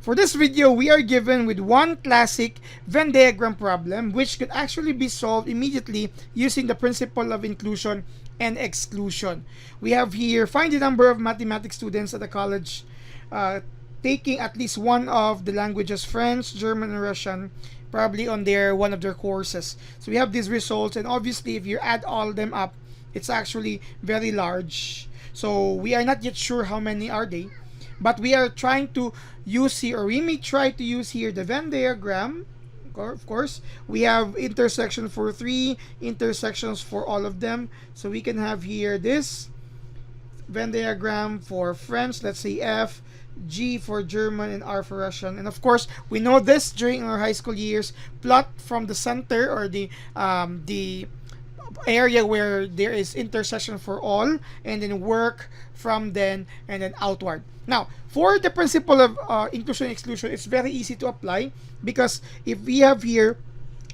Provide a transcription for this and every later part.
For this video, we are given with one classic Venn diagram problem which could actually be solved immediately using the principle of inclusion and exclusion. We have here, find the number of mathematics students at the college taking at least one of the languages French, German, and Russian, probably on one of their courses. So we have these results, and obviously if you add all of them up, it's actually very large. So we are not yet sure how many are they, but we are trying to use here, or we may try to use here, the Venn diagram. Of course, we have intersection for 3, intersections for all of them. So we can have here this Venn diagram for French, let's say F, G for German, and R for Russian. And of course, we know this during our high school years. Plot from the center, or the area where there is intersection for all, and then work from then and then outward. Now, for the principle of inclusion and exclusion, it's very easy to apply, because if we have here,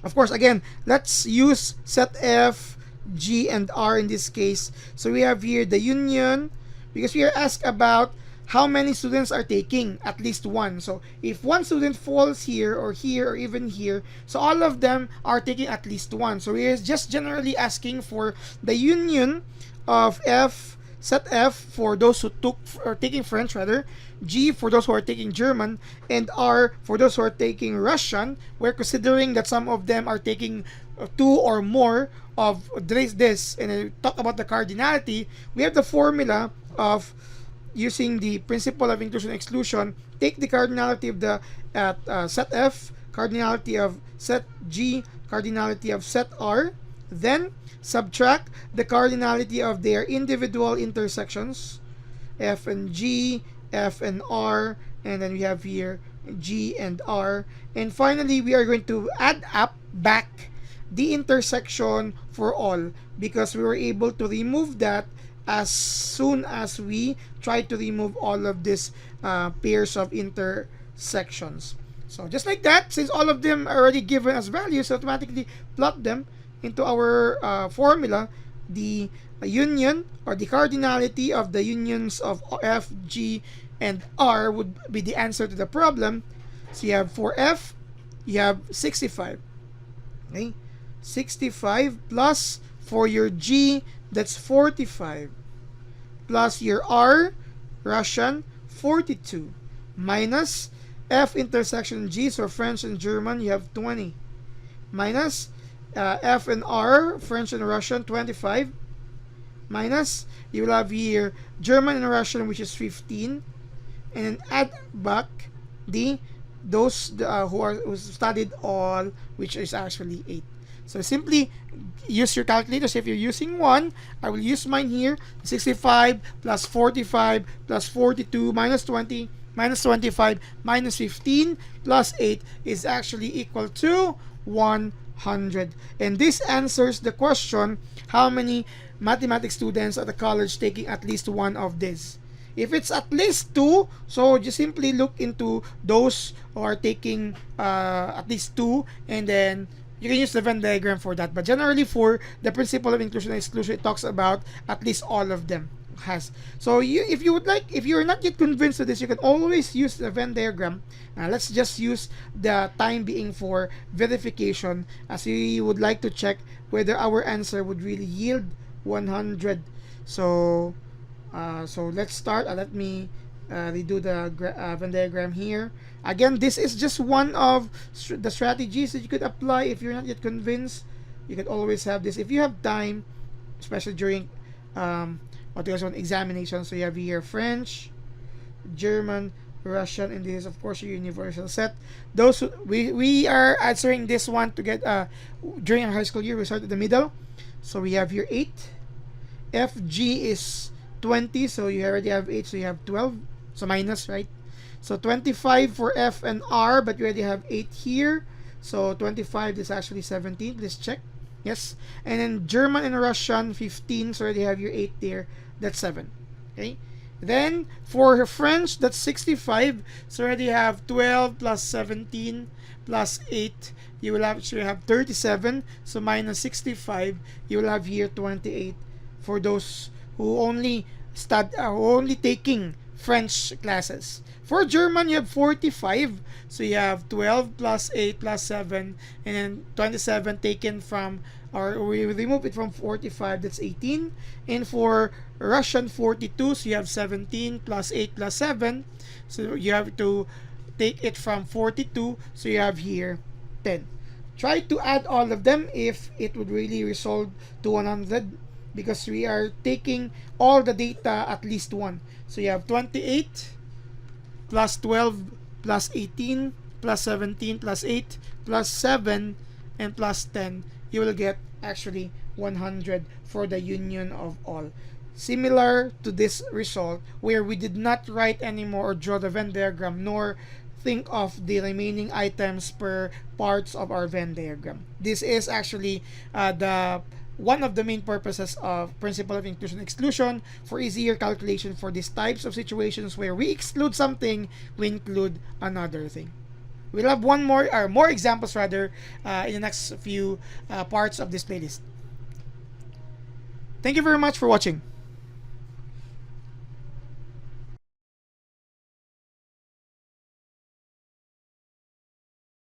of course, again, let's use set F, G, and R in this case. So we have here the union, because we are asked about how many students are taking at least one. So if one student falls here, or even here, so all of them are taking at least one. So we are just generally asking for the union of F, set F for those who are taking French rather, G for those who are taking German, and R for those who are taking Russian. We're considering that some of them are taking 2 or more of this. And I talk about the cardinality. We have the formula of using the principle of inclusion and exclusion. Take the cardinality of the set F, cardinality of set G, cardinality of set R, then subtract the cardinality of their individual intersections, F and G, F and R, and then we have here G and R. And finally, we are going to add up back the intersection for all, because we were able to remove that as soon as we try to remove all of these pairs of intersections. So just like that, since all of them are already given as values, automatically plot them into our formula. The union, or the cardinality of the unions of F, G, and R would be the answer to the problem. So you have for F, you have 65. Okay, 65 plus for your G, that's 45, plus your R, Russian, 42, minus F intersection G, so French and German, you have 20, minus F and R, French and Russian, 25, minus, you will have here German and Russian, which is 15, and then add back those who studied all, which is actually 8. So simply use your calculator. So if you're using one, I will use mine here. 65 plus 45 plus 42 minus 20 minus 25 minus 15 plus 8 is actually equal to 100. And this answers the question, how many mathematics students at the college taking at least one of this? If it's at least 2, so just simply look into those who are taking at least 2, and then you can use the Venn diagram for that. But generally, for the principle of inclusion and exclusion, it talks about at least all of them has. So if you would like, if you're not yet convinced of this, you can always use the Venn diagram. Let's just use the time being for verification, as we would like to check whether our answer would really yield 100. So let's start. Let me redo the Venn diagram here. Again, this is just one of the strategies that you could apply. If you're not yet convinced, you could always have this if you have time, especially during what goes on examination. So you have here French, German, Russian, and this is of course your universal set. Those who, we are answering this one to get during our high school year. We start at the middle, so we have here 8. FG is 20, so you already have 8, so you have 12, so minus, right? So 25 for F and R, but you already have 8 here, so 25 is actually 17. Let's check. Yes. And then German and Russian, 15, so you already have your 8 there, that's 7. Okay, then for French, that's 65, so you already have 12 plus 17 plus 8, you will actually have 37, so minus 65, you will have here 28 for those who only taking French classes. For German, you have 45. So you have 12 plus 8 plus 7, and then 27 taken from, or we remove it from 45, that's 18. And for Russian, 42, so you have 17 plus 8 plus 7. So you have to take it from 42, so you have here 10. Try to add all of them if it would really resolve to 100, because we are taking all the data at least one. So you have 28 plus 12 plus 18 plus 17 plus 8 plus 7 and plus 10. You will get actually 100 for the union of all. Similar to this result where we did not write anymore or draw the Venn diagram nor think of the remaining items per parts of our Venn diagram. This is actually the one of the main purposes of principle of inclusion exclusion, for easier calculation for these types of situations where we exclude something, we include another thing. We'll have one more, or more examples rather, in the next few parts of this playlist. Thank you very much for watching.